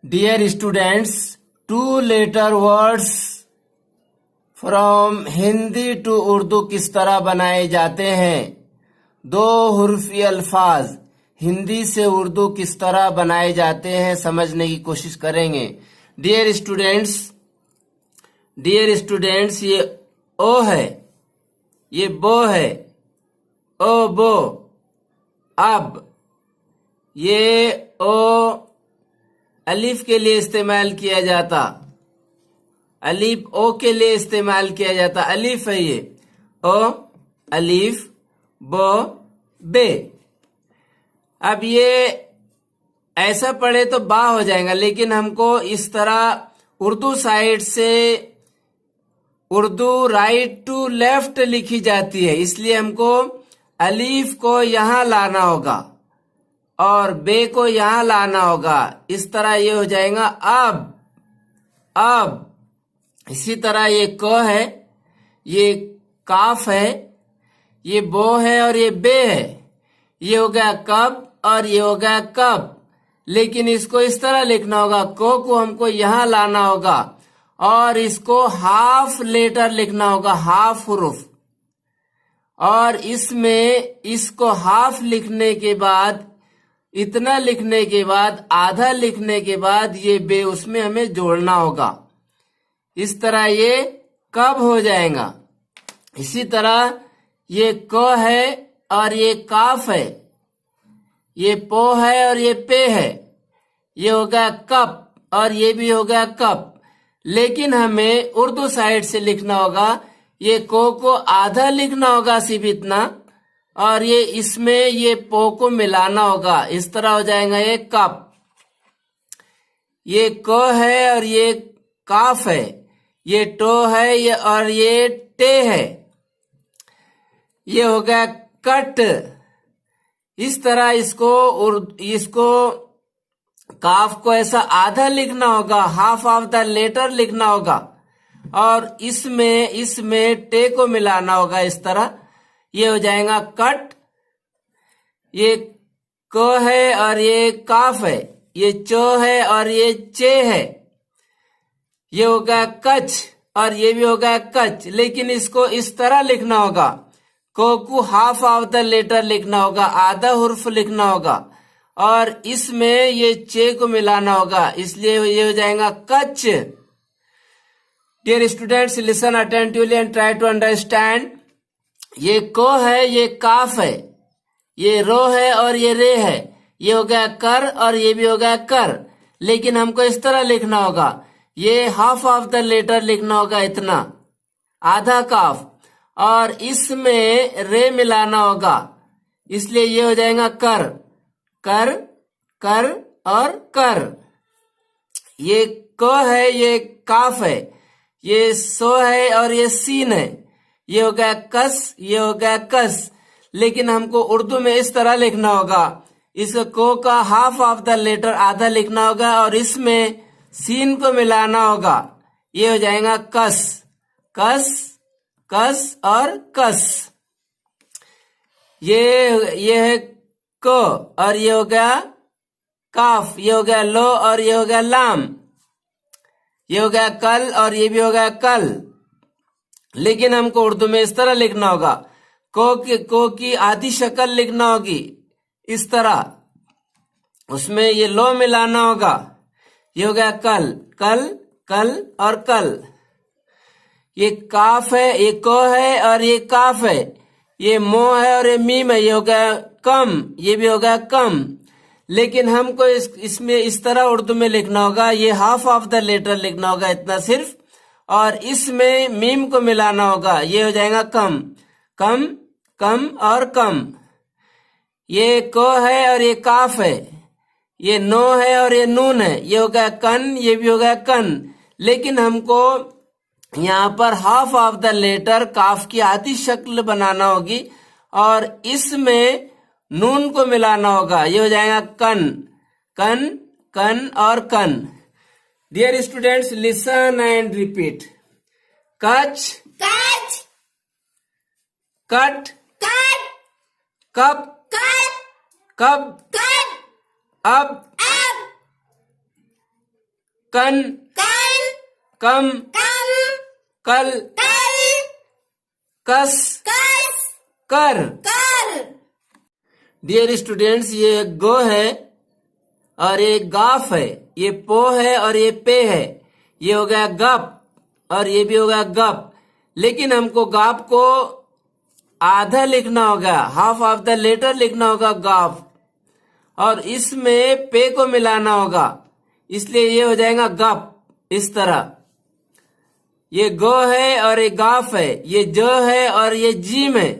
Dear students, two letter words from Hindi to Urdu किस तरह बनाए जाते हैं। दो हुर्फी अल्फाज हिंदी से उर्दू किस तरह बनाए जाते हैं समझने की कोशिश करेंगे। डियर स्टूडेंट्स, ये ओ है, ये बो है, ओ बो। अब ये ओ अलिफ के लिए इस्तेमाल किया जाता, अलिफ ओ के लिए इस्तेमाल किया जाता। अलिफ है ये, ओ अलिफ बो बे। अब ये ऐसा पढ़े तो बा हो जाएगा, लेकिन हमको इस तरह उर्दू साइड से उर्दू राइट टू लेफ्ट लिखी जाती है, इसलिए हमको अलिफ को यहां लाना होगा और बे को यहां लाना होगा। इस तरह ये हो जाएगा अब। इसी तरह ये क है, ये काफ है, ये बो है और ये बे है। ये हो गया कब और ये हो गया कब, लेकिन इसको इस तरह लिखना होगा। को हमको यहां लाना होगा और इसको हाफ लेटर लिखना होगा, हाफ हुरूफ। और इसमें इसको हाफ लिखने के बाद, इतना लिखने के बाद, आधा लिखने के बाद ये बे उसमें हमें जोड़ना होगा। इस तरह ये कब हो जाएगा। इसी तरह ये क है और ये काफ है, ये पो है और ये पे है। ये हो गया कप और ये भी हो गया कप, लेकिन हमें उर्दू साइड से लिखना होगा। ये को आधा लिखना होगा, सिर्फ इतना, और ये इसमें ये पो को मिलाना होगा। इस तरह हो जाएगा ये कप। ये क है और ये काफ है, ये टो है ये और ये टे है। ये हो गया कट। इस तरह इसको काफ को ऐसा आधा लिखना होगा, हाफ ऑफ द लेटर लिखना होगा, और इसमें टे को मिलाना होगा। इस तरह ये हो जाएगा कट। ये क है और ये काफ है, ये चो है और ये चे है। ये हो गया कच और ये भी हो गया कच, लेकिन इसको इस तरह लिखना होगा। को हाफ ऑफ द लेटर लिखना होगा, आधा हुर्फ लिखना होगा, और इसमें ये चे को मिलाना होगा, इसलिए ये हो जाएगा कच। Dear students, listen attentively and try to understand. ये को है, ये काफ है, ये रो है और ये रे है। ये हो गया कर और ये भी हो गया कर, लेकिन हमको इस तरह लिखना होगा। ये हाफ ऑफ द लेटर लिखना होगा, इतना आधा काफ, और इसमें रे मिलाना होगा, इसलिए ये हो जाएगा कर कर कर और कर। ये क है, ये काफ है, ये सो है और ये सीन है। ये हो गया कस, ये हो गया कस, लेकिन हमको उर्दू में इस तरह लिखना होगा। इस को का हाफ ऑफ द लेटर आधा लिखना होगा और इसमें सीन को मिलाना होगा। ये हो जाएगा कस कस कस और कस। ये है को और ये हो गया काफ, ये हो गया लो और ये हो गया लाम। ये हो गया कल और ये भी हो गया कल, लेकिन हमको उर्दू में इस तरह लिखना होगा। को की आधी शक्ल लिखना होगी, इस तरह, उसमें ये लो मिलाना होगा। ये हो गया कल कल कल और कल। ये काफ है, ये को है और ये काफ है, ये मो है और ये मीम है। ये हो गया कम, ये भी हो गया कम, लेकिन हमको इसमें इस तरह उर्दू में लिखना होगा। ये हाफ ऑफ द लेटर लिखना होगा, इतना सिर्फ, और इसमें मीम को मिलाना होगा। ये हो जाएगा कम कम कम और कम। ये को है और ये काफ है, ये नो है और ये नून है। ये हो गया कन, ये भी हो गया कन, लेकिन हमको यहाँ पर हाफ ऑफ द लेटर काफ की आधी शक्ल बनाना होगी और इसमें नून को मिलाना होगा। ये हो जाएगा कन कन कन और कन। Dear students, listen and repeat. कच कच, कट कट, कप कट, कब कट, अब अब, कन, कन, कम, कम, कल, कल, कस, कस, कर। कर। डियर स्टूडेंट्स, ये गो है और ये गाफ है, ये पो है और ये पे है। ये हो गया गप और ये भी हो गया गप। लेकिन हमको गाप को आधा लिखना होगा, हाफ ऑफ द लेटर लिखना होगा गाफ, और इसमें पे को मिलाना होगा, इसलिए ये हो जाएगा गप। इस तरह ये गो है और ये गाफ है, ये जो है और ये जीम है।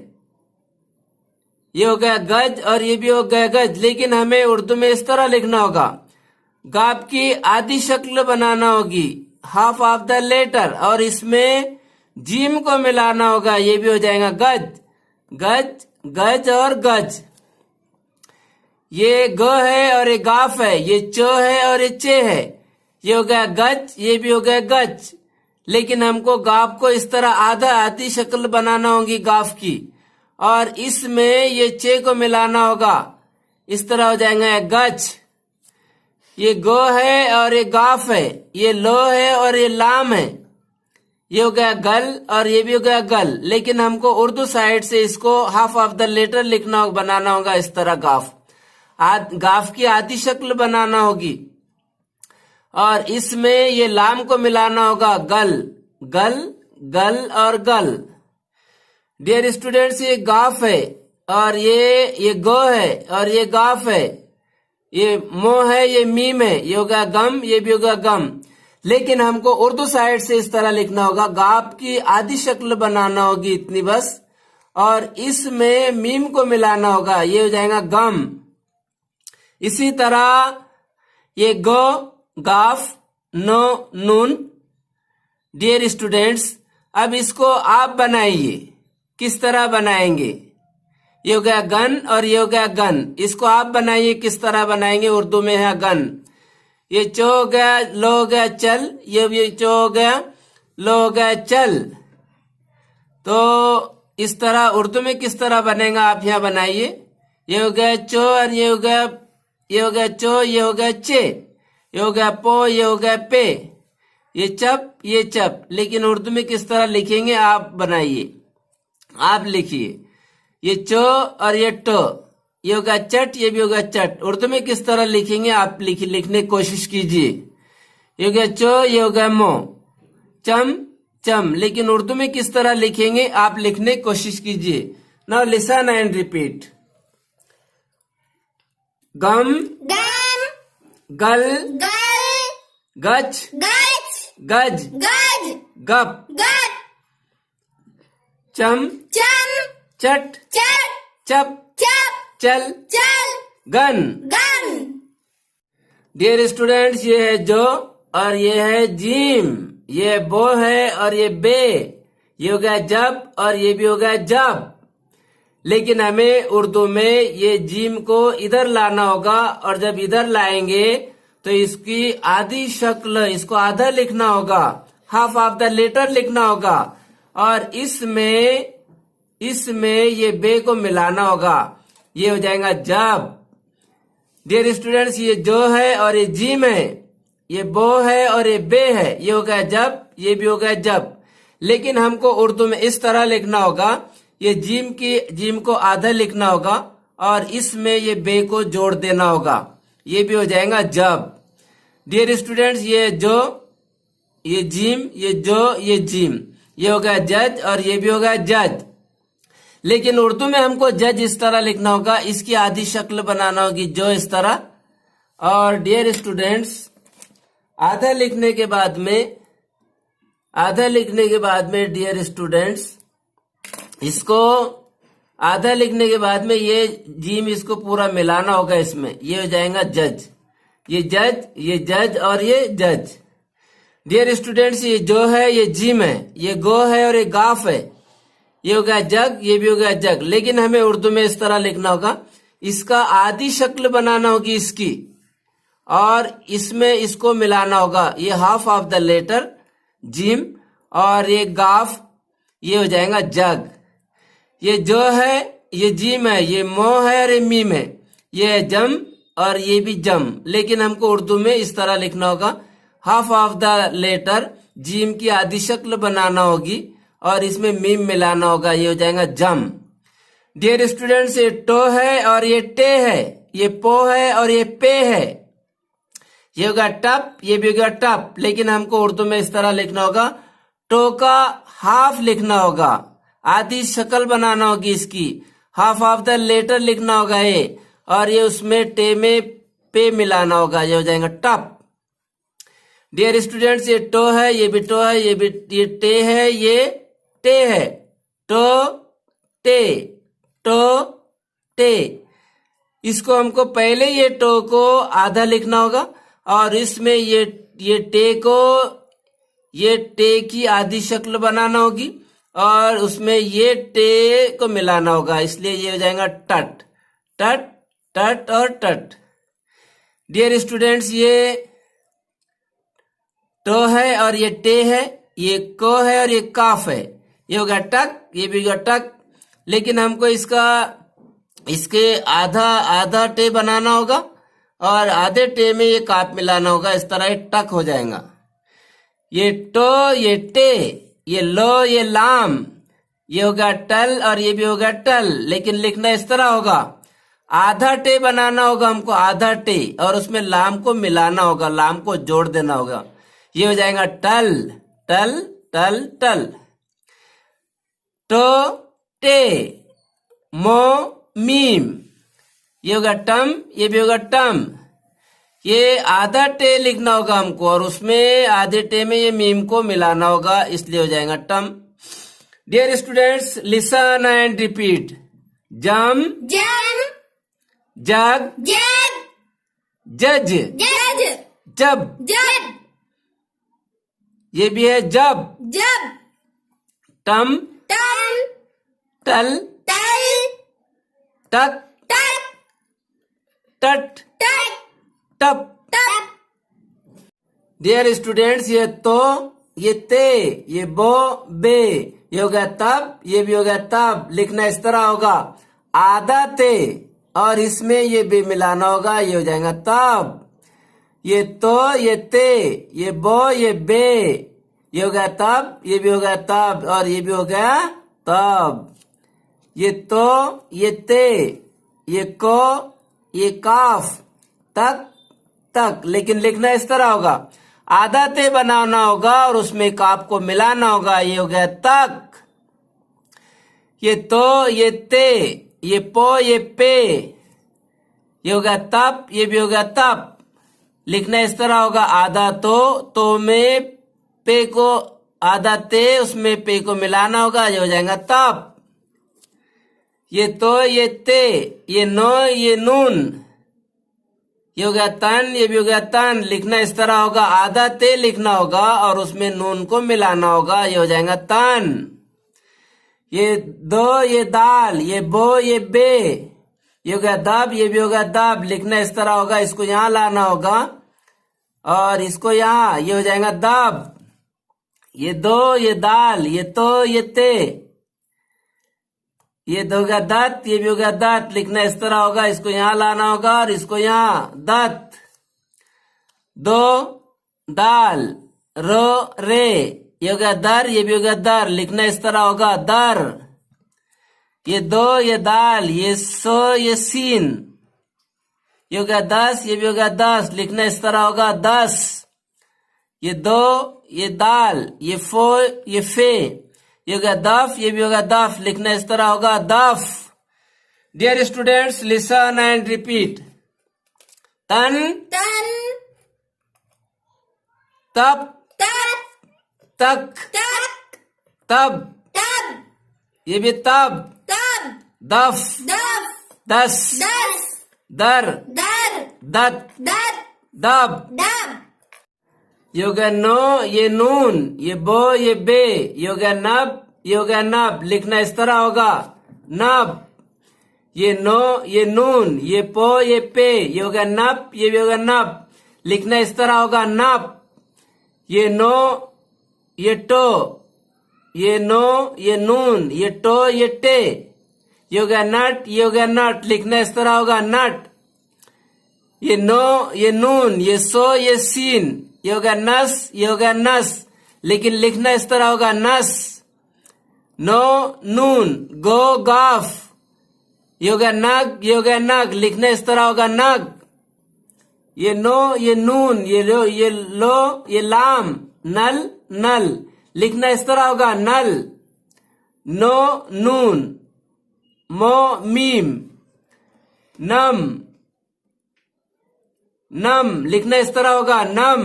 ये हो गया गज और ये भी हो गया गज। लेकिन हमें उर्दू में इस तरह लिखना होगा, गाप की आधी शक्ल बनाना होगी, हाफ ऑफ द लेटर, और इसमें जीम को मिलाना होगा, ये भी हो जाएगा गज, गज, गज और गज। ये ग है और ये गाफ है, ये चो है और ये चे है। ये हो गया गज, ये भी हो गया गज। लेकिन हमको गाफ को इस तरह आधी शक्ल बनाना होगी गाफ की, और इसमें ये चे को मिलाना होगा, इस तरह हो जाएगा गज। ये गो है और ये गाफ है, ये लो है और ये लाम है। ये हो गया गल और ये भी हो गया गल। लेकिन हमको उर्दू साइड से इसको हाफ ऑफ द लेटर लिखना बनाना होगा, इस तरह गाफ, गाफ की आधी शक्ल बनाना होगी, और इसमें ये लाम को मिलाना होगा, गल, गल, गल और गल। डियर स्टूडेंट्स, ये गाफ है और ये गो है और ये गाफ है, ये मो है, ये मीम है। ये हो गया गम, ये भी होगा गम। लेकिन हमको उर्दू साइड से इस तरह लिखना होगा, गाफ की आधी शक्ल बनाना होगी इतनी बस, और इसमें मीम को मिलाना होगा, ये हो जाएगा गम। इसी तरह ये गो, गाफ, नो, नून। डियर स्टूडेंट्स, अब इसको आप बनाइए। किस तरह बनाएंगे? ये हो गया गन और ये हो गया गन। इसको आप बनाइए, किस तरह बनाएंगे? उर्दू में है गन। ये चो हो गया, लो हो गया चल, ये भी चो हो गया, लो हो गया चल। तो इस तरह उर्दू में किस तरह बनेगा, आप यहाँ बनाइए। ये हो गया चो और ये हो गया चो, ये हो गया चे, ये हो गया पो, ये हो गया पे, ये चप, ये चप। लेकिन उर्दू में किस तरह लिखेंगे, आप बनाइए, आप लिखिए। ये चो और ये टो, ये होगा चट, ये भी होगा चट। उर्दू में किस तरह लिखेंगे, आप लिखने की कोशिश कीजिए। ये हो गया चो, ये हो गया मो, चम, चम। लेकिन उर्दू में किस तरह लिखेंगे, आप लिखने की कोशिश कीजिए। Now listen and repeat. गम, गम, गल, गल, गच, गच, गज, गज, गप, गप, चम, चम, चट, चट, चप, चप, चल, चल, गन। गन। डियर स्टूडेंट्स, ये है जो और ये है जीम, ये बो है और ये बे। ये हो गया जब और ये भी हो गया जब। लेकिन हमें उर्दू में ये जीम को इधर लाना होगा, और जब इधर लाएंगे तो इसकी आधी शक्ल, इसको आधा लिखना होगा, हाफ ऑफ द लेटर लिखना होगा, और इसमें ये बे को मिलाना होगा, ये हो जाएगा जब। डियर स्टूडेंट्स, ये जो है और ये जीम है, ये बो है और ये बे है। ये हो गया जब, ये भी हो गया जब। लेकिन हमको उर्दू में इस तरह लिखना होगा, ये जीम को आधा लिखना होगा, और इसमें ये बे को जोड़ देना होगा, ये भी हो जाएगा जब। डियर स्टूडेंट्स, ये जो, ये जीम, ये जो, ये जीम, ये हो गया जज और ये भी हो गया जज। लेकिन उर्दू में हमको जज इस तरह लिखना होगा, इसकी आधी शक्ल बनाना होगी जो, इस तरह। और डियर स्टूडेंट्स, आधा लिखने के बाद में डियर स्टूडेंट्स, इसको आधा लिखने के बाद में ये जीम, इसको पूरा मिलाना होगा इसमें, ये हो जाएगा जज। ये जज, ये जज और ये जज। डियर स्टूडेंट्स, ये जो है ये जीम है, ये गो है और ये गाफ है। ये हो गया जग, ये भी हो गया जग। लेकिन हमें उर्दू में इस तरह लिखना होगा, इसका आधी शक्ल बनाना होगी इसकी, और इसमें इसको मिलाना होगा, ये हाफ ऑफ द लेटर जीम और ये गाफ, ये हो जाएगा जग। ये जो है ये जीम है, ये मो है और ये मीम है, ये जम और ये भी जम। लेकिन हमको उर्दू में इस तरह लिखना होगा, हाफ ऑफ द लेटर, जीम की आधी शक्ल बनाना होगी और इसमें मीम मिलाना होगा, ये हो जाएगा जम। डियर स्टूडेंट्स, ये टो है और ये टे है, ये पो है और ये पे है, ये होगा टप, ये भी होगा टप, लेकिन हमको उर्दू में इस तरह लिखना होगा, टो का हाफ लिखना होगा, आधी शक्ल बनाना होगी इसकी, हाफ ऑफ द लेटर लिखना होगा ये, और ये उसमें टे में पे मिलाना होगा, ये हो जाएगा टप। डियर स्टूडेंट्स, ये टो है, ये भी टो है, ये टे है, ये टे है, टो टे, टो टे। इसको हमको पहले ये टो को आधा लिखना होगा और इसमें ये टे को, ये टे की आधी शक्ल बनाना होगी और उसमें ये टे को मिलाना होगा, इसलिए ये हो जाएगा टट, टट, टट और टट। डियर स्टूडेंट्स, ये टो है और ये टे है, ये को है और ये काफ है, ये होगा टक, ये भी होगा टक, लेकिन हमको इसके आधा टे बनाना होगा और आधे टे में ये काफ मिलाना होगा, इस तरह ये टक हो जाएगा। ये टो, ये टे, ये लो, ये लाम, ये होगा टल और ये भी होगा टल, लेकिन लिखना इस तरह होगा, आधा टे बनाना होगा हमको, आधा टे, और उसमें लाम को मिलाना होगा, लाम को जोड़ देना होगा, ये हो जाएगा टल, टल, टल, टल। टो टे, मो मीम, ये होगा टम, ये भी होगा टम, ये आधा टे लिखना होगा हमको और उसमें आधे टे में ये मीम को मिलाना होगा, इसलिए हो जाएगा टम। Dear students, listen and repeat. जम, जम, जग, जग, जज, जज, जब, जब, ये भी है जब। जब, टम, टम, टल, टल, टक, टक, टट, टक, टप। टप। डियर स्टूडेंट्स, ये तो, ये ते, ये बो, बे, ये हो गया तब, ये भी हो गया तब, लिखना इस तरह होगा, आधा ते और इसमें ये बे मिलाना होगा, ये हो जाएगा तब। ये तो, ये ते, ये बो, ये बे, ये हो गया तब, ये भी हो गया तब और ये भी हो गया तब। ये तो, ये ते, ये को, ये काफ, तक, तक, लेकिन लिखना इस तरह होगा, आधा ते बनाना होगा और उसमें काफ को मिलाना होगा, ये हो गया तक। ये तो, ये ते, ये पो, ये पे, ये हो गया तप, ये भी हो गया तप, लिखना इस तरह होगा, आधा तो में पे को, आधा ते उसमें पे को मिलाना होगा, ये हो जाएगा तप। ये तो, ये ते, ये नो, ये नून, ये हो गया तन, ये भी हो गया तन, लिखना इस तरह होगा, आधा ते लिखना होगा और उसमें नून को मिलाना होगा, ये हो जाएगा तन। ये दो, ये दाल, ये बो, ये बे, ये हो गया दब, ये भी हो गया दब, लिखना इस तरह होगा, इसको यहां लाना होगा और इसको यहां, ये हो जाएगा दब। ये दो, ये दाल, ये तो, ये ते, ये दो गया दत्त, ये भी हो गया दत्त, लिखना इस तरह होगा, इसको यहां लाना होगा और इसको यहां, दत्त। दो, दाल, रो, रे, ये हो गया दर, ये भी हो गया दर, लिखना इस तरह होगा, दर। ये दो, ये दाल, ये सो, ये सीन, ये हो गया 10, ये भी हो गया 10, लिखना इस तरह होगा, 10। ये दो, ये दाल, ये फो, ये फे, ये हो गया दफ, ये भी होगा दफ, लिखना इस तरह होगा, दफ। Dear students, listen and repeat. तन, तन, तप, तप, तक, तक, तब, तब, ये भी तब, तब, दफ, दफ, दस, दस, दर, दर, दत, दत, दब। दब, ये हो गया नो, ये नून, ये बो, ये बे, ये हो गया नब, ये हो गया नब, लिखना इस तरह होगा, नब। ये नो, ये नून, ये पो, ये पे, ये हो गया नब, ये भी हो गया नब, लिखना इस तरह होगा, नब। ये नो, ये टो, ये नो, ये नून, ये टो, ये टे, ये हो गया नट, ये हो गया नट, लिखना इस तरह होगा, नट। ये नो, ये नून, ये सो, ये सीन, ये हो गया नस, ये हो गया नस, लेकिन लिखना इस तरह होगा नस। नो नून, गो गाफ, ये हो गया नग, ये हो गया नग, लिखना इस तरह होगा नग। ये नो, ये नून, ये लो, ये लाम, नल, नल, लिखना इस तरह होगा नल। नो नून, मो मीम, नम, नम, लिखना इस तरह होगा नम।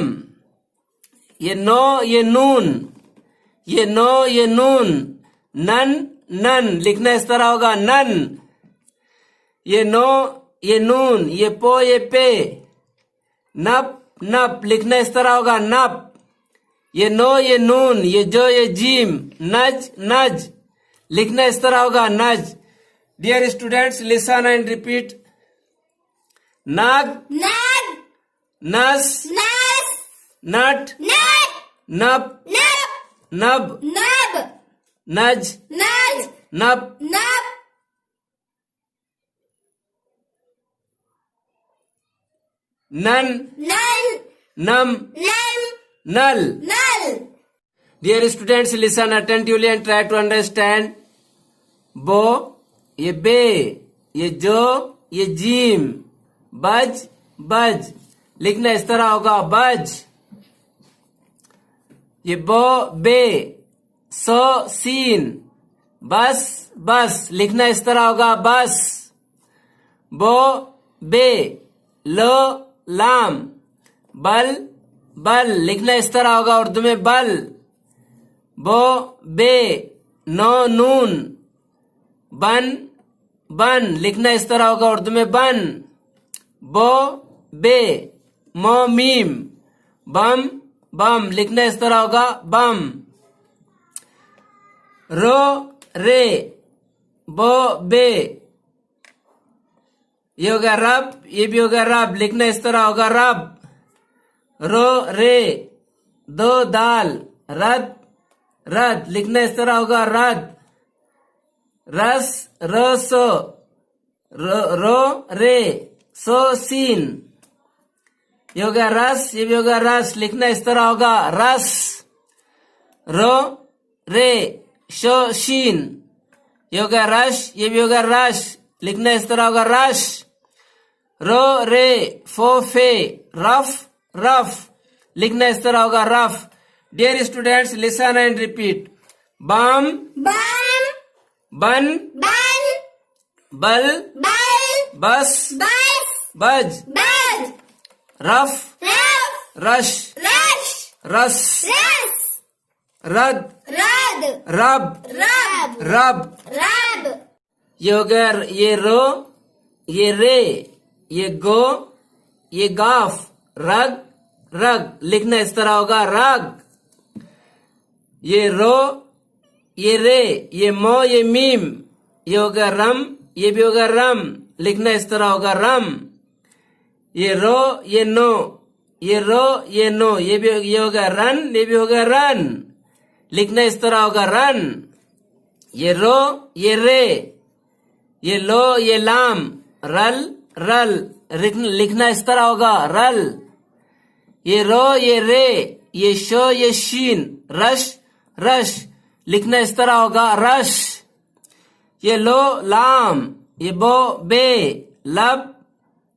ये नो, ये नून, ये नो, ये नून, नन, नन, लिखना इस तरह होगा नन। ये नो, ये नून, ये पो, ये पे, नप, नप, लिखना इस तरह होगा नप। ये नो, ये नून, ये जो, ये जीम, नज, नज, लिखना इस तरह होगा नज। Dear students, listen and repeat. नाग, nag, नस, nas, नट, nut, नप, nup, नब, nub, नज, nudge, नप, nup, नन, nun, नम, num, नल। null, Dear students, listen attentively and try to understand. बो, ये बे, ये जो, ये जीम, बज, बज, लिखना इस तरह होगा बज। ये बो, बे, सो, सीन, बस, बस, लिखना इस तरह होगा बस। बो, बे, लो, लाम, बल, बल, लिखना इस तरह होगा उर्दू में बल। बो, बे, नो, नून, बन, बन, लिखना इस तरह होगा उर्दू में बन। बो, बे, मो, मीम, बम, बम, लिखना इस तरह होगा बम। रो, रे, बो, बे, ये हो गया रब, ये भी हो गया रब, लिखना इस तरह होगा रब। रो, रे, दो, दाल, रद, रद, लिखना इस तरह होगा रद। रस, रो, सो, रो, रे, सो, सीन, ये हो गया रस, ये भी हो गया रस, लिखना इस तरह होगा रस। रो, रे, शो, शीन, ये हो गया रश, ये भी हो गया रश, लिखना इस तरह होगा रश। रो, रे, फो, फे, रफ, रफ, लिखना इस तरह होगा रफ। Dear students, listen and repeat. बम, bum, बन, bun, बल, bull, बस, bus, बज, buzz, रफ, ruff, रश, rush, रस, russ, रद, rud, रब, rub, रब। rub, ये हो गया ये रो, ये रे, ये गो, ये गाफ, रग, रग, लिखना इस तरह होगा रग। ये रो, ये रे, ये मो, ये मीम, ये हो गया रम, ये भी हो गया रम, लिखना इस तरह होगा रम। ये रो, ये नो, ये रो, ये नो, ये हो गया रन, ये भी हो गया रन, लिखना इस तरह होगा रन। ये रो, ये रे, ये लो, ये लाम, रल, रल, लिखना इस तरह होगा रल। ये रो, ये रे, ये शो, ये शीन, रश, रश, लिखना इस तरह होगा रश। ये लो, लाम, ये बो, बे, लब,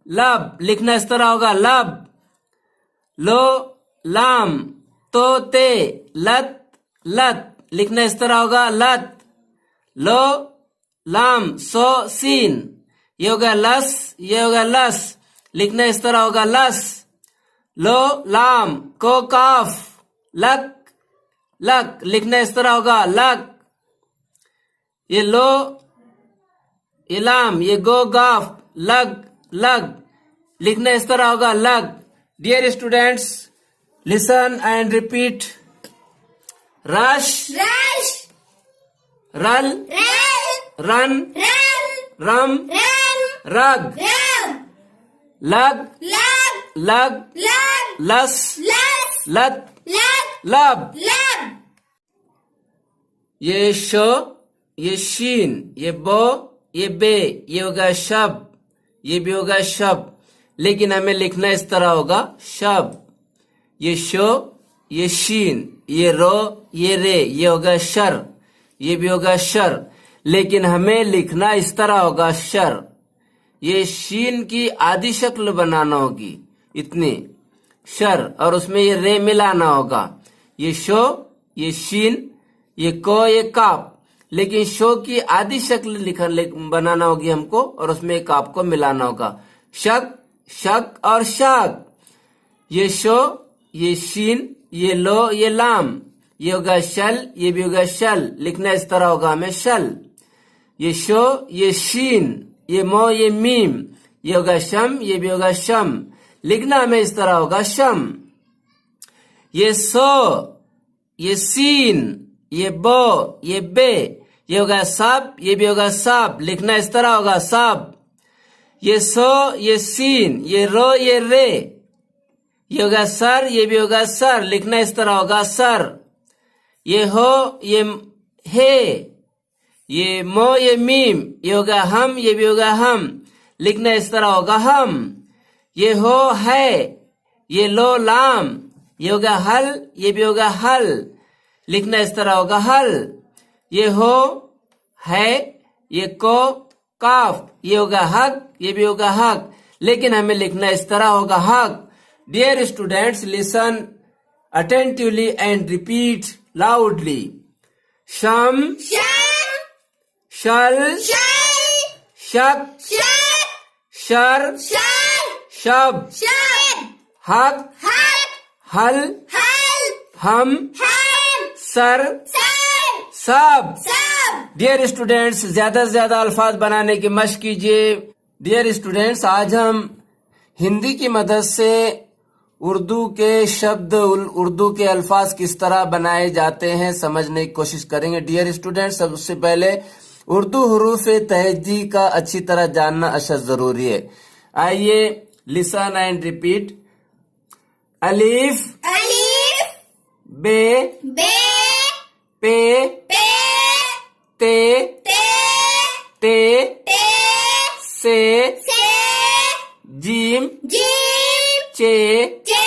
लब, लिखना इस तरह होगा लब। लो, लाम, तो, ते, लत, लत, लिखना इस तरह होगा लत। लो, लाम, सो, सीन, ये हो गया लस, ये हो गया लस, लिखना इस तरह होगा लस। लो, लाम, को, काफ, लक, लक, लिखना इस तरह होगा लक। ये लो, ये लाम, ये गो, गाफ, लग, लग, लिखना इस तरह होगा लग। Dear students, listen and repeat. रश, rush, रल, run, रन, run, रम, run, रग, rub, लग, lug, लग, lug, लस, lus, लत, lug, लब। lub, ये शो, ये शीन, ये बो, ये बे, ये होगा शब, ये भी होगा शब, लेकिन हमें लिखना इस तरह होगा शब। ये शो, ये शीन, ये रो, ये रे, ये होगा शर, ये भी होगा शर। लेकिन हमें लिखना इस तरह होगा शर। ये शीन की आधी शक्ल बनाना होगी इतनी शर, और उसमें ये रे मिलाना होगा। ये शो, ये शीन, ये को, ये काप। लेकिन शो की आधी शक्ल बनाना होगी हमको, और उसमें काप को मिलाना होगा। शक, शक और शक। ये शो, ये शीन, ये लो, ये लाम, ये होगा शल, ये भी होगा शल। लिखना इस तरह होगा हमें शल। ये शो, ये शीन, ये मो, ये मीम, ये होगा शम, ये भी होगा शम। लिखना हमें इस तरह होगा शम। ये सो, ये सीन, ये बो, ये बे, ये होगा सब, ये भी होगा सब। लिखना इस तरह होगा सब। ये सो, ये सीन, ये रो, ये रे, ये होगा सर, ये भी होगा सर। लिखना इस तरह होगा सर। ये हो, ये हे, ये मो, ये मीम, ये होगा हम, ये भी होगा हम। लिखना इस तरह होगा हम। ये हो है, ये लो लाम, ये होगा हल, ये भी होगा हल। लिखना इस तरह होगा हल। ये हो है, ये को काफ, ये होगा हक, ये भी होगा हक। लेकिन हमें लिखना इस तरह होगा हक। Dear students, listen attentively and repeat loudly. Sham, Sham, shal, Shal, shak, Shak, shar, Shal, shab, Shab, hak, Hak, hal, Hal, हम, Ham, सर, Sar, सब। Sab. डियर स्टूडेंट्स, ज्यादा से ज्यादा अल्फाज बनाने की मशक कीजिए। डियर स्टूडेंट्स, आज हम हिंदी की मदद से उर्दू के शब्द, उर्दू के अल्फाज किस तरह बनाए जाते हैं समझने की कोशिश करेंगे। डियर स्टूडेंट्स, सबसे पहले उर्दू हुरूफ तहजी का अच्छी तरह जानना अशद जरूरी है। आइए लिसन एंड रिपीट। अलीफ, Alif, बे, Be, पे, Pe, ते, Te, ते, Te, से, Se, जीम, Jim, चे, Je,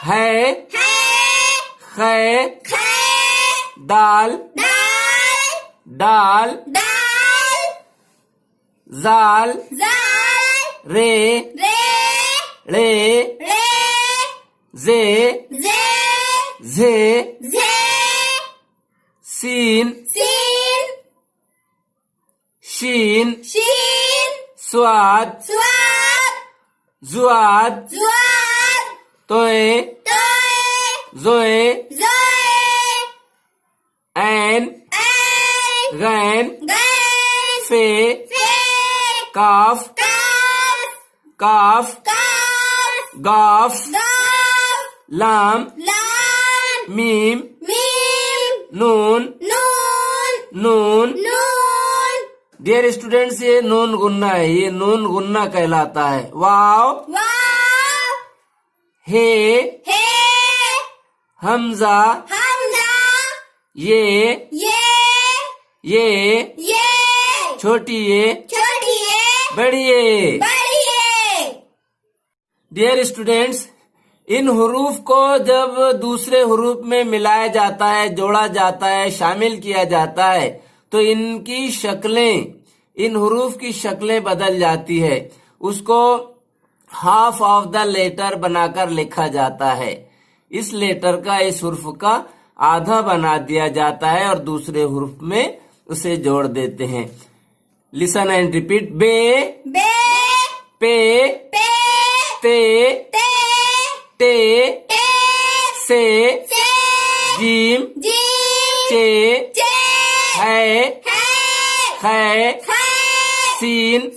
है, Hai, खे, Khai, दाल, Dal, डाल, Dal, जाल, Zal, रे, Re, रे, Re, जे, Ze, झे, Ze, सीन, Sin, शीन, Shin, स्वाद, Swat, जुआद, Zuad, तोए, Toe, जोए, Zoe, ऐन, Ein, गैन, Gain, फे, Fe, काफ, Kaf, काफ, Kaf, गाफ, Gaf, लाम, Lam, मीम, Mim, नून, Nun, नून। Nun, डियर स्टूडेंट्स, ये नून गुन्ना है, ये नून गुन्ना कहलाता है। वाव, Waw, hey, He, Hamza, Hamza, ये, Ye, ये, छोटी ये, Choti Ye, बड़ी ये। Badi Ye. डियर स्टूडेंट्स, इन हुरूफ को जब दूसरे हुरूफ में मिलाया जाता है, जोड़ा जाता है, शामिल किया जाता है, तो इनकी शक्लें, इन हुरूफ की शक्लें बदल जाती है। उसको हाफ ऑफ द लेटर बनाकर लिखा जाता है। इस लेटर का, इस हुर्फ का आधा बना दिया जाता है और दूसरे हुर्फ में उसे जोड़ देते हैं। Listen and repeat. बे, Be, पे, Pe, ते, Te, टे, Te, से, Se, जीम, Jim, चे, Je, है, Hai, है, Khai, सीन, Sin,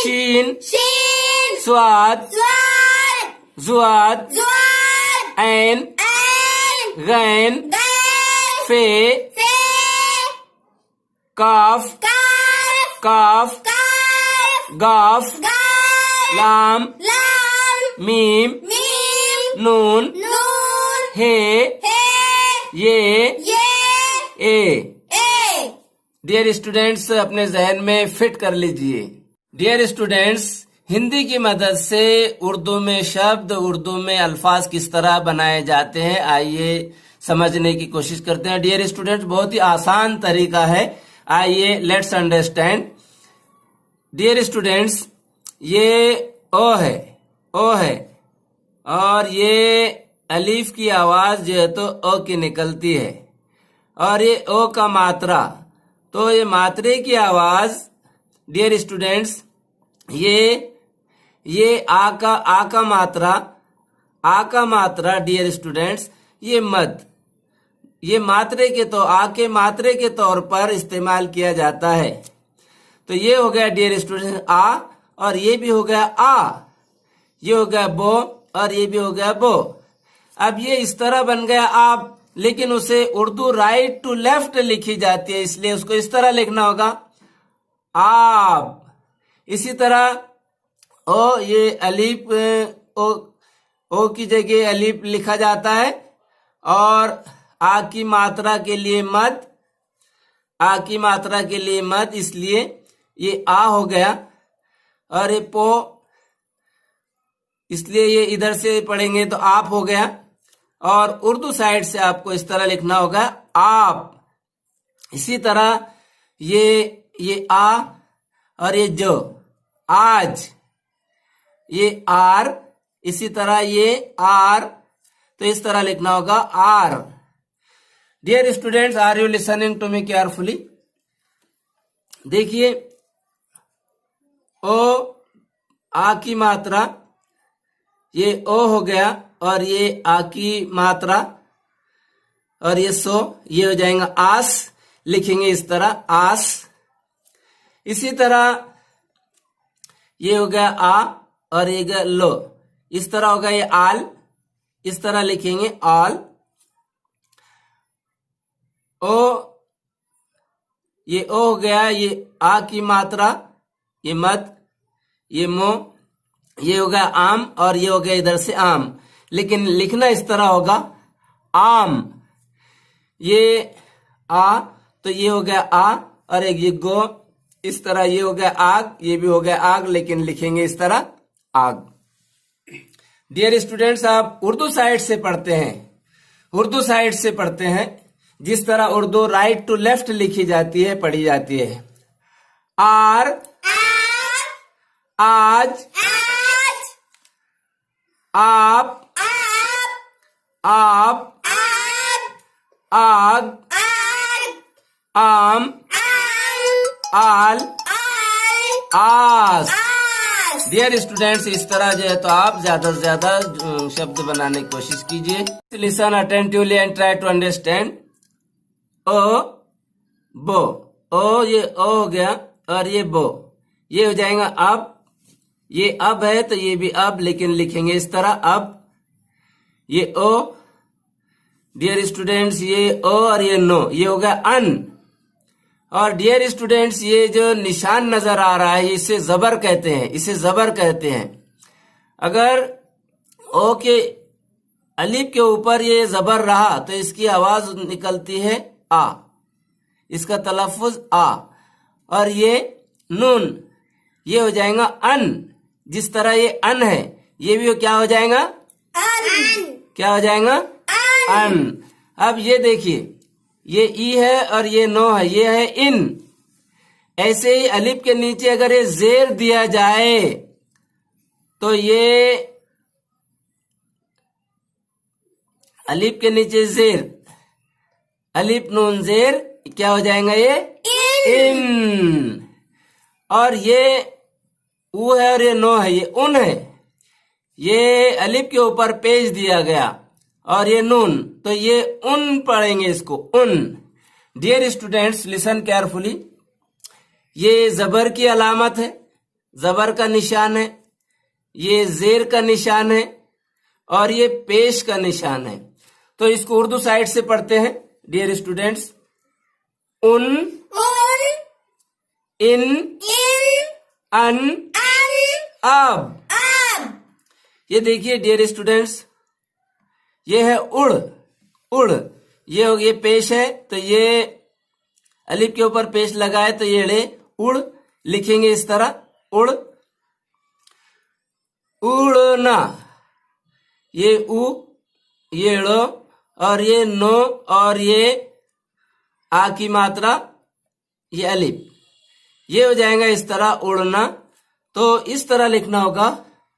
शीन, Shin, स्वाद, Swat, जुआद, Zuad, ऐन, Ein, गैन, Gain, फे, Fe, काफ, Kaf, काफ, Kaf, गाफ, Gaf, लाम, Lam, मीम, Mim, नून, Nun, हे, He, ये, Ye, ए। E. डियर स्टूडेंट्स, अपने जहन में फिट कर लीजिए। डियर स्टूडेंट्स, हिंदी की मदद से उर्दू में शब्द, उर्दू में अल्फाज किस तरह बनाए जाते हैं, आइए समझने की कोशिश करते हैं। डियर स्टूडेंट्स, बहुत ही आसान तरीका है, आइए लेट्स अंडरस्टैंड। डियर स्टूडेंट्स, ये ओ है, ओ है, और ये अलीफ की आवाज जो है तो ओ की निकलती है, और ये ओ का मात्रा, तो ये मात्रे की आवाज डियर स्टूडेंट्स, ये आ का मात्रा, आ का मात्रा डियर स्टूडेंट्स, ये मद, ये मात्रे के तो आ के मात्रे के तौर पर इस्तेमाल किया जाता है। तो ये हो गया डियर स्टूडेंट्स आ, और ये भी हो गया आ, ये हो गया बो, और ये भी हो गया बो। अब ये इस तरह बन गया आप, लेकिन उसे उर्दू राइट टू लेफ्ट लिखी जाती है, इसलिए उसको इस तरह लिखना होगा आप। इसी तरह ओ, ये अलीफ ओ की जगह अलीफ लिखा जाता है, और आ की मात्रा के लिए मद, आ की मात्रा के लिए मद, इसलिए ये आ हो गया, और ये पो, इसलिए ये इधर से पढ़ेंगे तो आप हो गया, और उर्दू साइड से आपको इस तरह लिखना होगा आप। इसी तरह ये आ, और ये जो आज, ये आर, इसी तरह ये आर, तो इस तरह लिखना होगा आर। Dear students, are you listening to me carefully? देखिए, ओ आ की मात्रा, ये ओ हो गया, और ये आ की मात्रा, और ये सो, ये हो जाएगा आस, लिखेंगे इस तरह आस। इसी तरह ये हो गया आ, और ये गया लो, इस तरह होगा ये आल, इस तरह लिखेंगे आल। ओ, ये ओ हो गया, ये आ की मात्रा, ये मद, ये मो, ये हो गया आम, और ये हो गया इधर से आम, लेकिन लिखना इस तरह होगा आम। ये आ, तो ये हो गया आ, और एक ये गो, इस तरह ये हो गया आग, ये भी हो गया आग, लेकिन लिखेंगे इस तरह आग। डियर स्टूडेंट्स, आप उर्दू साइड से पढ़ते हैं, उर्दू साइड से पढ़ते हैं, जिस तरह उर्दू राइट टू लेफ्ट लिखी जाती है, पढ़ी जाती है। आर, आज, आप, आग, आम, आल, आस। डियर स्टूडेंट्स, इस तरह जो है तो आप ज्यादा से ज्यादा शब्द बनाने की कोशिश कीजिए। Listen attentively and try to understand. ओ, बो, ओ, ये ओ हो गया, और ये बो, ये हो जाएगा अब, ये अब है तो ये भी अब, लेकिन लिखेंगे इस तरह अब। ये ओ, डियर स्टूडेंट्स, ये ओ, और ये नो, ये हो गया अन। और डियर स्टूडेंट्स, ये जो निशान नजर आ रहा है, इसे जबर कहते हैं, इसे जबर कहते हैं। अगर ओ के अलीफ के ऊपर ये जबर रहा तो इसकी आवाज निकलती है आ, इसका तलफ्फुज आ। और ये नून, ये हो जाएगा अन, जिस तरह ये अन है, ये भी क्या हो जाएगा क्या हो जाएगा अन। अब ये देखिए, ये ई है और ये नो है, ये है इन। ऐसे ही अलिफ के नीचे अगर ये जेर दिया जाए तो ये अलिफ के नीचे जेर, अलिफ नून जेर, क्या हो जाएगा ये इन। और ये ऊ है और ये नो है, ये उन है। ये अलिफ के ऊपर पेश दिया गया और ये नून, तो ये उन पढ़ेंगे इसको, उन। Dear students, listen carefully. ये जबर की अलामत है, जबर का निशान है, ये जेर का निशान है और ये पेश का निशान है। तो इसको उर्दू साइड से पढ़ते हैं डियर स्टूडेंट्स। उन, इन, अन, अब। ये देखिए डियर स्टूडेंट्स, ये है उड़, उड़। ये पेश है तो ये अलिफ के ऊपर पेश लगाए तो ये ले उड़, लिखेंगे इस तरह उड़। उड़ना, ये उ, ये ड़ और ये नो और ये आ की मात्रा, ये अलिफ, ये हो जाएगा इस तरह उड़ना। तो इस तरह लिखना होगा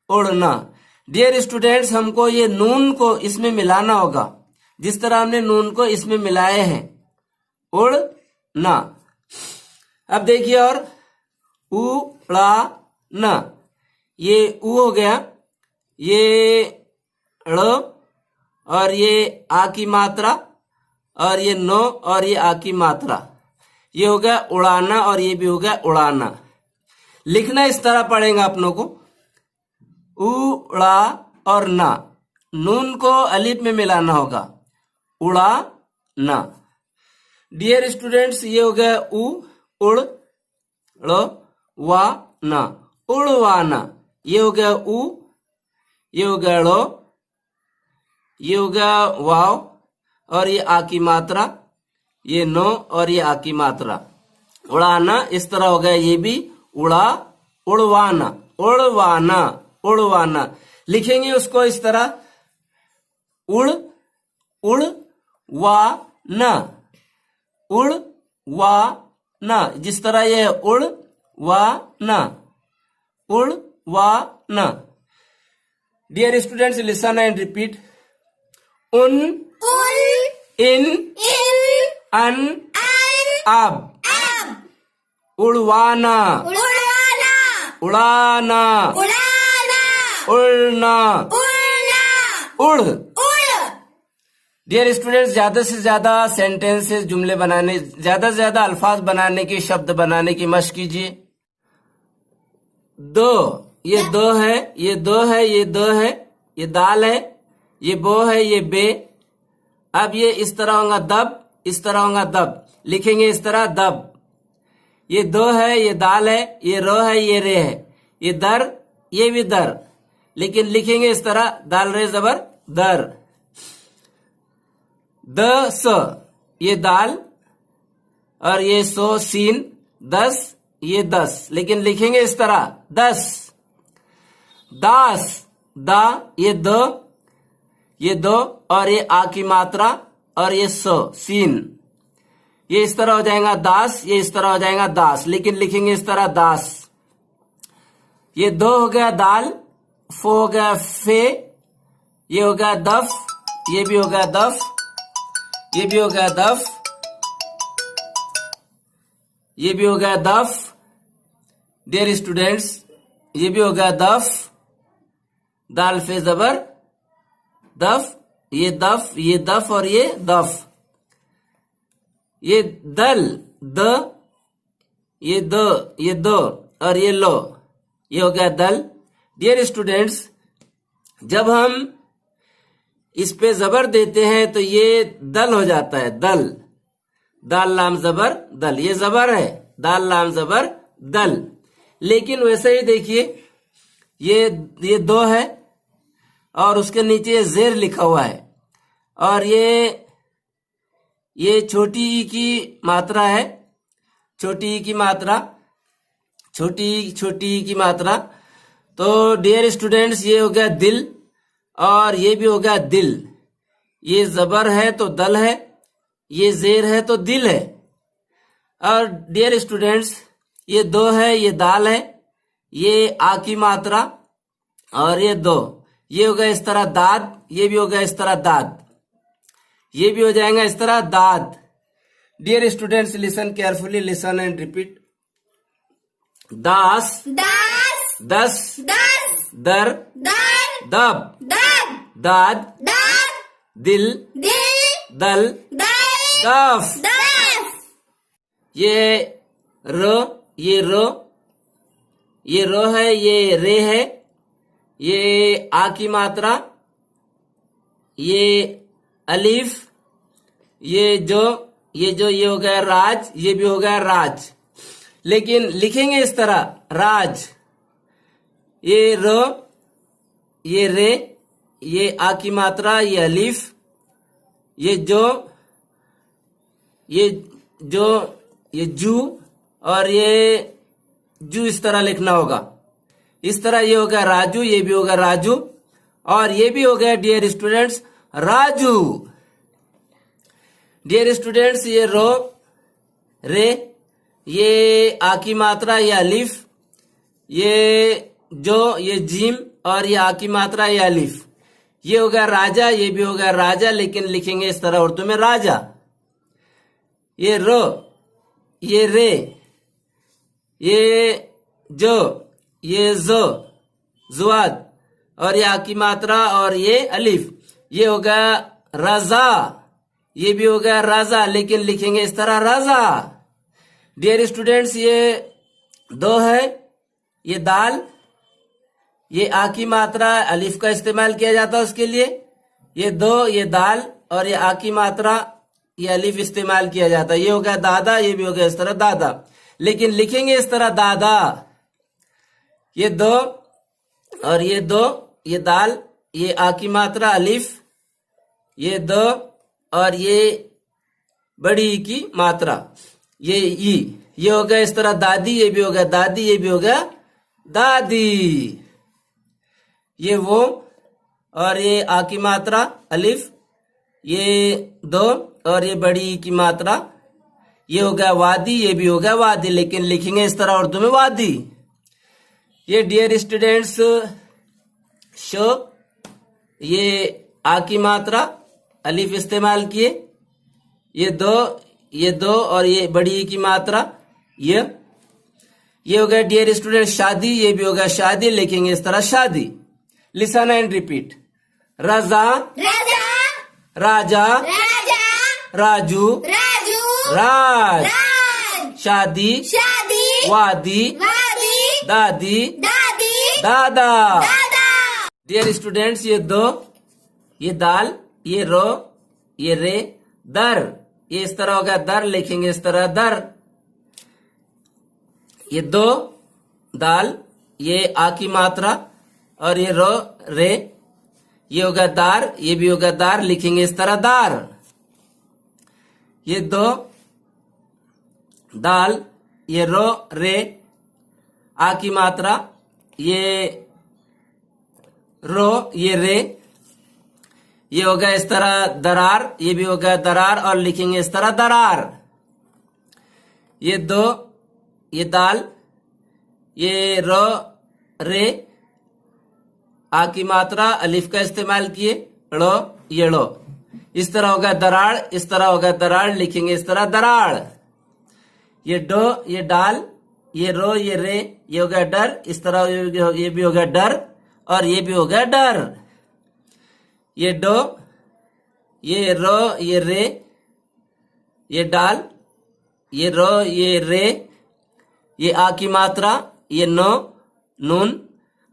उड़ना। डियर स्टूडेंट्स, हमको ये नून को इसमें मिलाना होगा, जिस तरह हमने नून को इसमें मिलाए हैं, उड़ना। अब देखिए, और उड़ाना, ये उ हो गया, ये ड़ और ये आ की मात्रा और ये नो और ये आ की मात्रा, ये हो गया उड़ाना और ये भी हो गया उड़ाना। लिखना इस तरह पड़ेगा अपनों को, उड़ा और ना, नून को अलिफ में मिलाना होगा, उड़ा ना। डियर स्टूडेंट्स, ये हो गया उ, उड़, ड़, वा, ना, उड़वाना। ये हो गया उ, ये हो गया ड़, ये हो गया वाव और ये आ की मात्रा, ये नो और ये आ की मात्रा, उड़ाना। इस तरह हो गया ये भी उड़ा, उड़वाना, उड़वाना, उड़वाना। लिखेंगे उसको इस तरह, उड़, उड़, वा, ना, उड़, वा, ना। जिस तरह ये उड़, वा, ना, उड़, वा, ना। Dear students, listen and repeat. उन, इन, अन, अब, उड़वाना, उड़ाना, उड़ना, उड़। डियर स्टूडेंट्स, ज्यादा से ज्यादा सेंटेंसेस, जुमले बनाने, ज्यादा से ज्यादा अल्फाज बनाने की, शब्द बनाने की मशक कीजिए। दो, ये दो है, ये दो है, ये दो है, ये दाल है, ये बो है, ये बे। अब ये इस तरह होगा दब, इस तरह होगा दब, लिखेंगे इस तरह दब। ये दो है, ये दाल है, ये रो है, ये रे है, ये दर, ये भी दर, लेकिन लिखेंगे इस तरह दाल रे जबर दर। द स, ये दाल और ये सो सीन, दस, ये दस, लेकिन लिखेंगे इस तरह दस। दास, दा, ये दो, ये दो और ये आ की मात्रा और ये सो सीन, ये इस तरह हो जाएगा दास, ये इस तरह हो जाएगा दास, लेकिन लिखेंगे इस तरह दास। ये दो हो गया दाल, फो हो गया फे, ये हो गया दफ, ये भी हो गया दफ, ये भी हो गया दफ, ये भी हो गया दफ। डियर स्टूडेंट्स, ये भी हो गया दफ, दाल फे जबर दफ, ये दफ, ये दफ और ये दफ। ये दल, द, ये दो, ये दो और ये लो, ये हो गया दल। डियर स्टूडेंट्स, जब हम इस पे जबर देते हैं तो ये दल हो जाता है, दल, दाल लाम जबर दल, ये जबर है, दाल लाम जबर दल। लेकिन वैसे ही देखिए, ये दो है और उसके नीचे जेर लिखा हुआ है, और ये छोटी ई की मात्रा है, छोटी ई की मात्रा, छोटी ई की मात्रा। तो डियर स्टूडेंट्स, ये हो गया दिल और ये भी हो गया दिल। ये जबर है तो दल है, ये जेर है तो दिल है। और डियर स्टूडेंट्स, ये दो है, ये दाल है, ये आ की मात्रा और ये दो, ये हो गया इस तरह दाद, ये भी हो गया इस तरह दाद, ये भी हो जाएगा इस तरह दाद। Dear students, listen carefully, listen and repeat. दास, दास, दस, दस, दर, दर, दब, दब, दाद, दाद, दिल, दिल, दल, दल, दफ। दफ। ये रो, ये रो, ये रो है, ये रे है, ये आ की मात्रा, ये अलीफ, ये जो हो गया राज, ये भी हो गया राज, लेकिन लिखेंगे इस तरह राज। ये रो, ये रे, ये आ की मात्रा, ये अलीफ, ये जू और ये जू, इस तरह लिखना होगा। इस तरह ये हो गया राजू, ये भी हो गया राजू, और ये भी हो गया dear students Raju. Dear students ये रो रे, ये आ की मात्रा, ये अलिफ, ये जो, ये जीम, और ये आ की मात्रा, ये अलिफ। ये हो गया राजा, ये भी हो गया राजा, लेकिन लिखेंगे इस तरह उर्दू में राजा। ये रो, ये रे, ये जो, ये जो, जुआद, और ये आ की मात्रा, और ये अलिफ। ये हो गया रजा, ये भी हो गया राजा, लेकिन लिखेंगे इस तरह राजा। डियर स्टूडेंट्स ये दो है, ये दाल, ये आ की मात्रा, अलिफ का इस्तेमाल किया जाता है उसके लिए। ये दो, ये दाल, और ये आ की मात्रा, ये अलिफ इस्तेमाल किया जाता है। ये हो गया दादा, ये भी हो गया इस तरह दादा, लेकिन लिखेंगे इस तरह दादा। ये दो और ये दो, ये दाल, ये आ की मात्रा अलिफ, ये दो और ये बड़ी ई की मात्रा, ये ई। ये हो गया इस तरह दादी, ये भी हो गया दादी, ये भी हो गया दादी। ये वो, और ये आ की मात्रा अलिफ, ये दो और ये बड़ी ई की मात्रा, ये हो गया वादी, ये भी हो गया वादी, लेकिन लिखेंगे इस तरह उर्दू में वादी। ये डियर स्टूडेंट्स शो, ये आ की मात्रा अलिफ इस्तेमाल किए, ये दो और ये बड़ी ई की मात्रा, ये हो गया डियर स्टूडेंट शादी, ये भी हो गया शादी, लिखेंगे इस तरह शादी। Listen and repeat. रजा, राजा, राजा, राजा, राजू, राजू, राज, राज, शादी, शादी, वादी, वादी, दादी, दादी, दादा। दादा। डियर स्टूडेंट्स ये दो, ये दाल, ये रो, ये रे, दर, ये इस तरह हो गया दर, लिखेंगे इस तरह दर। ये दो दाल, ये आ की मात्रा, और ये रो रे, ये होगा दार, ये भी होगा दार, लिखेंगे इस तरह दार। ये दो दाल, ये रो रे, आ की मात्रा, ये रो, ये रे, ये होगा इस तरह दरार, ये भी होगा दरार, और लिखेंगे इस तरह दरार। ये दो, ये दाल, ये रो रे, आ की मात्रा अलिफ का इस्तेमाल किए, लो, ये लो, इस तरह होगा दराड़, इस तरह होगा दराड़, लिखेंगे इस तरह दराड़। ये डो, ये डाल, ये रो, ये रे, ये हो गया डर, इस तरह ये भी हो गया डर, और ये भी हो गया डर। ये डो, ये रो, ये रे, ये डाल, ये रो, ये रे, ये आ की मात्रा, ये नो, नून,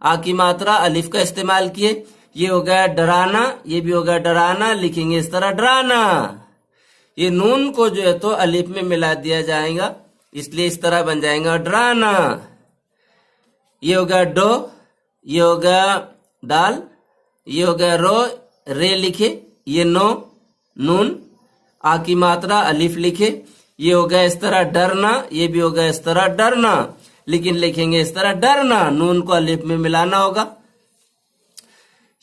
आ की मात्रा अलिफ का इस्तेमाल किए, ये हो गया डराना, ये भी हो गया डराना, लिखेंगे इस तरह डराना। ये नून को जो है तो अलिफ में मिला दिया जाएगा, इसलिए इस तरह बन जाएगा डराना। ये हो गया डो, ये हो गया दाल, ये हो गया रो, रे लिखे, ये नो, नून, आ की मात्रा अलिफ लिखे, ये हो गया इस तरह डरना, ये भी हो गया इस तरह डरना, लेकिन लिखेंगे इस तरह डरना, नून को अलिफ में मिलाना होगा।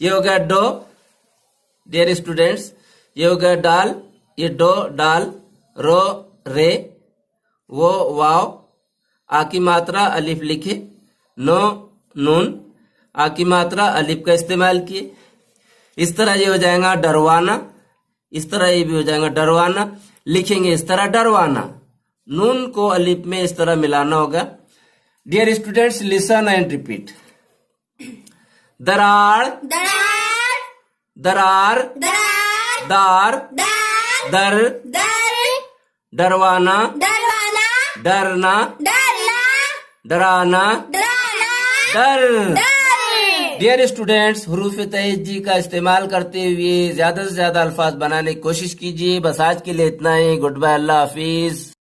ये हो गया डो, डियर स्टूडेंट्स, ये हो गया डाल, ये डो डाल, रो रे, वो वाव, आ की मात्रा अलिफ लिखे, नो नून, आ की मात्रा अलिफ का इस्तेमाल किए, इस तरह ये हो जाएगा डरवाना, इस तरह ये भी हो जाएगा डरवाना, लिखेंगे इस तरह डरवाना, नून को अलिफ में इस तरह मिलाना होगा। Dear students listen and repeat. दरार, दरार, दरार, दरार, दार, दार, दर, दर, डरवाना, दरवाना, डरना, डरना, डराना, डराना, डर। डर। डियर स्टूडेंट्स हुरूफ तहज्जी का इस्तेमाल करते हुए ज्यादा से ज्यादा अल्फाज बनाने की कोशिश कीजिए। बस आज के लिए इतना ही। गुड बाय, अल्लाह हाफिज।